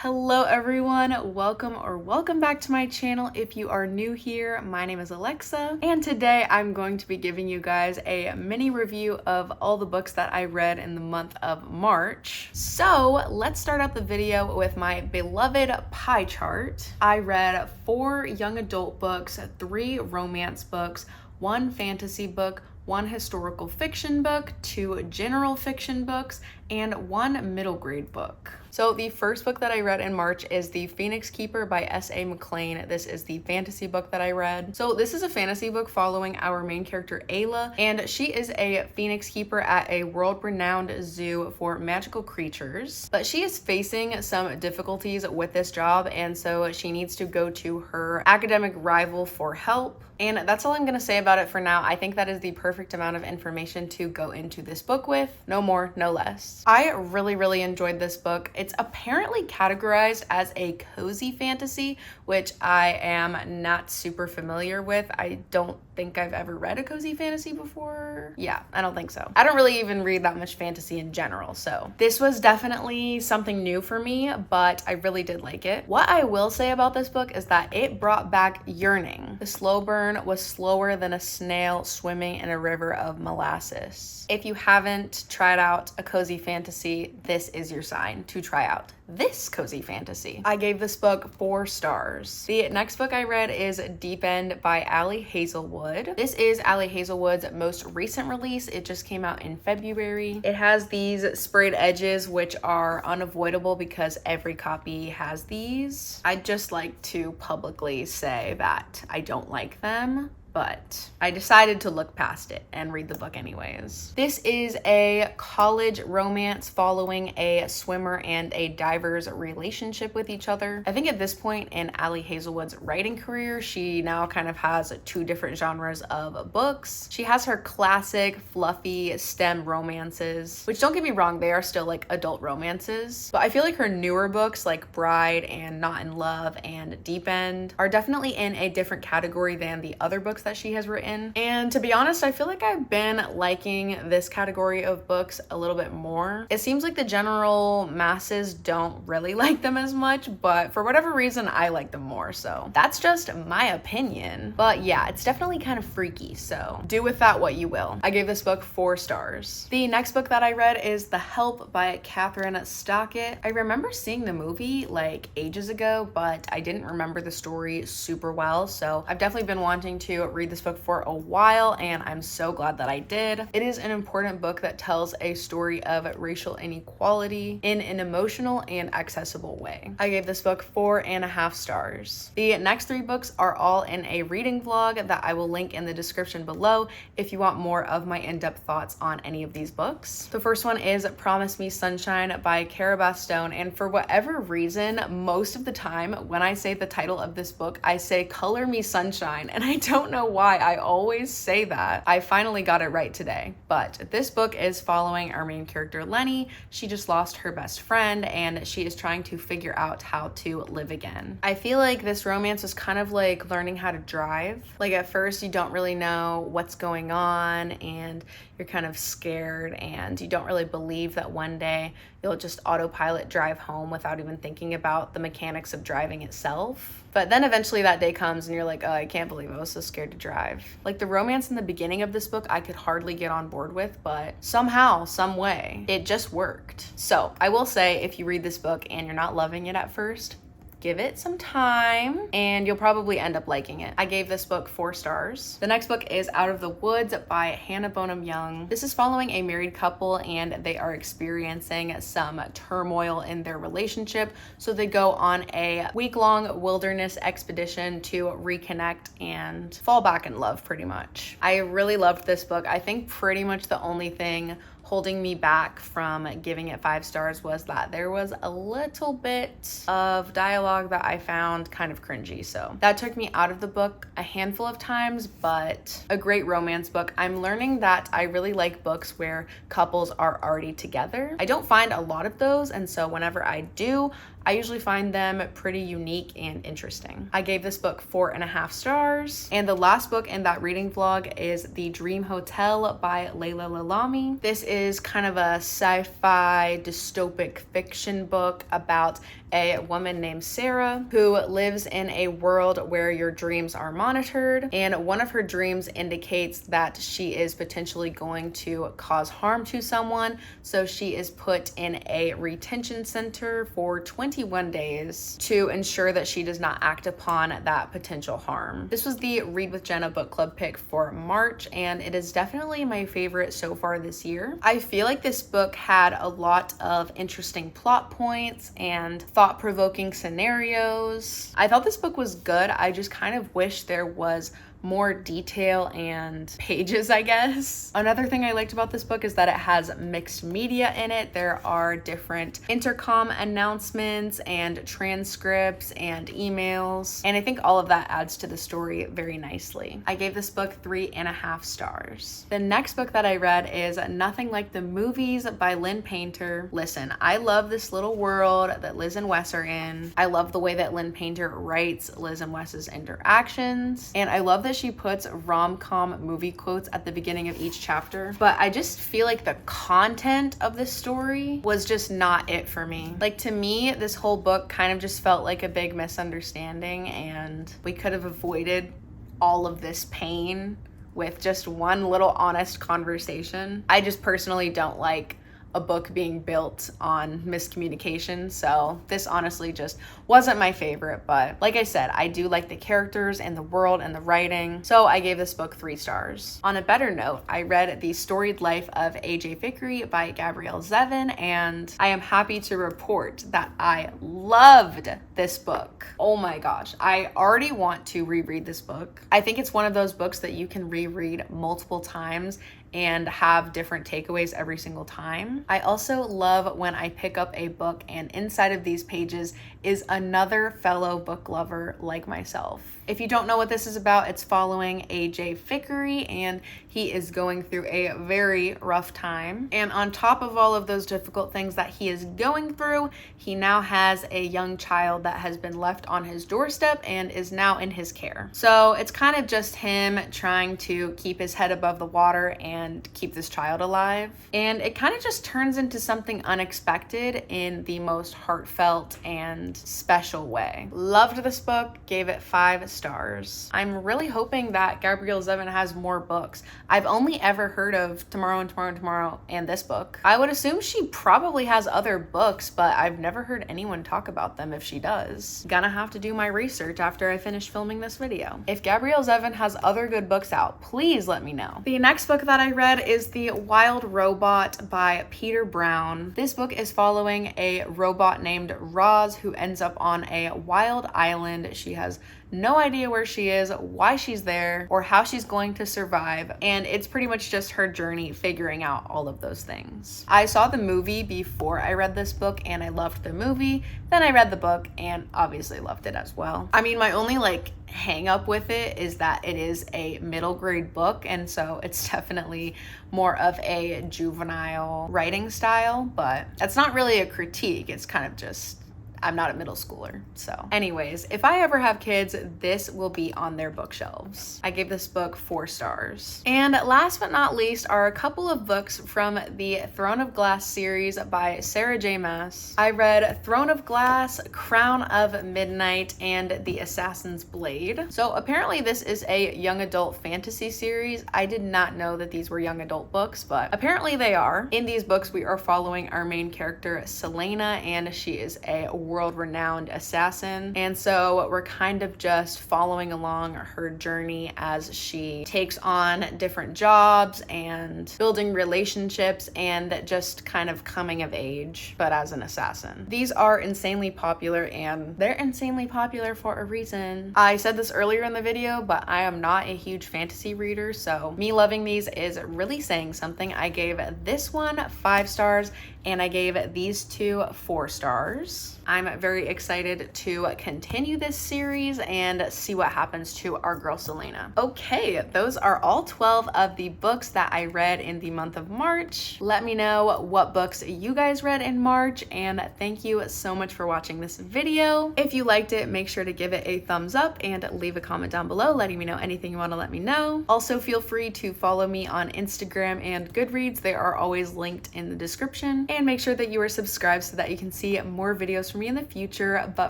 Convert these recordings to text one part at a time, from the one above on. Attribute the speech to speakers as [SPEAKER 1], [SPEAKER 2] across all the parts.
[SPEAKER 1] Hello everyone, welcome back to my channel. If you are new here, my name is Alexa, and today I'm going to be giving you guys a mini review of all the books that I read in the month of March. So let's start out the video with my beloved pie chart. I read 4 young adult books, 3 romance books, 1 fantasy book, 1 historical fiction book, 2 general fiction books, and 1 middle grade book. So the first book that I read in March is The Phoenix Keeper by S.A. MacLean. This is the fantasy book that I read. So this is a fantasy book following our main character, Laila, and she is a phoenix keeper at a world-renowned zoo for magical creatures. But she is facing some difficulties with this job, and so she needs to go to her academic rival for help. And that's all I'm gonna say about it for now. I think that is the perfect amount of information to go into this book with. No more, no less. I really enjoyed this book. It's apparently categorized as a cozy fantasy, which I am not super familiar with. I don't think I've ever read a cozy fantasy before. Yeah, I don't think so. I don't really even read that much fantasy in general, so this was definitely something new for me, but I really did like it. What I will say about this book is that it brought back yearning. The slow burn was slower than a snail swimming in a river of molasses. If you haven't tried out a cozy fantasy, this is your sign to try out this cozy fantasy. I gave this book 4 stars. The next book I read is Deep End by Ali Hazelwood. This is Ali Hazelwood's most recent release. It just came out in February. It has these sprayed edges, which are unavoidable because every copy has these. I'd just like to publicly say that I don't like them, but I decided to look past it and read the book anyways. This is a college romance following a swimmer and a diver's relationship with each other. I think at this point in Ali Hazelwood's writing career, she now kind of has 2 different genres of books. She has her classic fluffy STEM romances, which, don't get me wrong, they are still like adult romances, but I feel like her newer books like Bride and Not in Love and Deep End are definitely in a different category than the other books that she has written. And to be honest, I feel like I've been liking this category of books a little bit more. It seems like the general masses don't really like them as much, but for whatever reason, I like them more. So that's just my opinion. But yeah, it's definitely kind of freaky, so do with that what you will. I gave this book 4 stars. The next book that I read is The Help by Kathryn Stockett. I remember seeing the movie like ages ago, but I didn't remember the story super well, so I've definitely been wanting to read this book for a while, and I'm so glad that I did. It is an important book that tells a story of racial inequality in an emotional and accessible way. I gave this book 4.5 stars. The next 3 books are all in a reading vlog that I will link in the description below if you want more of my in-depth thoughts on any of these books. The first one is Promise Me Sunshine by Cara, Bastone, and for whatever reason, most of the time when I say the title of this book, I say Color Me Sunshine, and I don't know why I always say that. I finally got it right today. But this book is following our main character, Lenny. She just lost her best friend, and she is trying to figure out how to live again. I feel like this romance is kind of like learning how to drive. Like at first you don't really know what's going on, and you're kind of scared, and you don't really believe that one day you'll just autopilot drive home without even thinking about the mechanics of driving itself. But then eventually that day comes and you're like, oh, I can't believe I was so scared to drive. Like the romance in the beginning of this book, I could hardly get on board with, but somehow, some way, it just worked. So I will say, if you read this book and you're not loving it at first, give it some time and you'll probably end up liking it. I gave this book 4 stars. The next book is Out of the Woods by Hannah Bonam-Young. This is following a married couple, and they are experiencing some turmoil in their relationship. So they go on a week-long wilderness expedition to reconnect and fall back in love, pretty much. I really loved this book. I think pretty much the only thing holding me back from giving it 5 stars was that there was a little bit of dialogue that I found kind of cringy. So that took me out of the book a handful of times, but a great romance book. I'm learning that I really like books where couples are already together. I don't find a lot of those, and so whenever I do, I usually find them pretty unique and interesting. I gave this book 4.5 stars. And the last book in that reading vlog is The Dream Hotel by Laila Lalami. This is kind of a sci-fi dystopic fiction book about a woman named Sarah who lives in a world where your dreams are monitored, and one of her dreams indicates that she is potentially going to cause harm to someone, so she is put in a retention center for 21 days to ensure that she does not act upon that potential harm. This was the Read with Jenna book club pick for March, and it is definitely my favorite so far this year. I feel like this book had a lot of interesting plot points and thought-provoking scenarios. I thought this book was good. I just kind of wish there was more detail and pages, I guess. Another thing I liked about this book is that it has mixed media in it. There are different intercom announcements and transcripts and emails, and I think all of that adds to the story very nicely. I gave this book 3.5 stars. The next book that I read is Nothing Like the Movies by Lynn Painter. Listen, I love this little world that Liz and Wes are in. I love the way that Lynn Painter writes Liz and Wes's interactions, and I love that she puts rom-com movie quotes at the beginning of each chapter, but I just feel like the content of this story was just not it for me. Like, to me, this whole book kind of just felt like a big misunderstanding, and we could have avoided all of this pain with just one little honest conversation. I just personally don't like a book being built on miscommunication, so this honestly just wasn't my favorite, but like I said, I do like the characters and the world and the writing, so I gave this book 3 stars. On a better note, I read The Storied Life of A.J. Fikry by Gabrielle Zevin, and I am happy to report that I loved this book. Oh my gosh, I already want to reread this book. I think it's one of those books that you can reread multiple times and have different takeaways every single time. I also love when I pick up a book and inside of these pages is another fellow book lover like myself. If you don't know what this is about, it's following AJ Fikry, and he is going through a very rough time. And on top of all of those difficult things that he is going through, he now has a young child that has been left on his doorstep and is now in his care. So it's kind of just him trying to keep his head above the water and keep this child alive. And it kind of just turns into something unexpected in the most heartfelt and special way. Loved this book, gave it 5 stars. I'm really hoping that Gabrielle Zevin has more books. I've only ever heard of Tomorrow and Tomorrow and Tomorrow and this book. I would assume she probably has other books, but I've never heard anyone talk about them if she does. Gonna have to do my research after I finish filming this video. If Gabrielle Zevin has other good books out, please let me know. The next book that I read is The Wild Robot by Peter Brown. This book is following a robot named Roz who ends up on a wild island. She has no idea where she is, why she's there, or how she's going to survive, and it's pretty much just her journey figuring out all of those things. I saw the movie before I read this book and I loved the movie, then I read the book and obviously loved it as well. I mean, my only hang up with it is that it is a middle grade book, and so it's definitely more of a juvenile writing style, but that's not really a critique, it's kind of just I'm not a middle schooler. So anyways, if I ever have kids, this will be on their bookshelves. I gave this book 4 stars. And last but not least are a couple of books from the Throne of Glass series by Sarah J. Maas. I read Throne of Glass, Crown of Midnight, and The Assassin's Blade. So apparently this is a young adult fantasy series. I did not know that these were young adult books, but apparently they are. In these books, we are following our main character, Selena, and she is a world-renowned assassin, and so we're kind of just following along her journey as she takes on different jobs and building relationships and just kind of coming of age, but as an assassin. These are insanely popular, and they're insanely popular for a reason. I said this earlier in the video, but I am not a huge fantasy reader, so me loving these is really saying something. I gave this one 5 stars, and I gave these 2 4 stars. I'm very excited to continue this series and see what happens to our girl Selena. Okay, those are all 12 of the books that I read in the month of March. Let me know what books you guys read in March, and thank you so much for watching this video. If you liked it, make sure to give it a thumbs up and leave a comment down below letting me know anything you want to let me know. Also, feel free to follow me on Instagram and Goodreads. They are always linked in the description. And make sure that you are subscribed so that you can see more videos from me in the future. But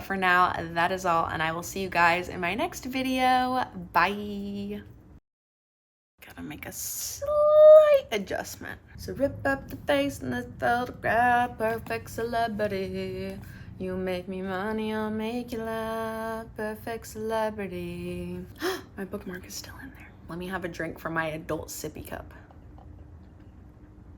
[SPEAKER 1] for now, that is all, and I will see you guys in my next video. Bye. Gotta make a slight adjustment. So rip up the face in this photograph, perfect celebrity. You make me money, I'll make you laugh, perfect celebrity. My bookmark is still in there. Let me have a drink from my adult sippy cup.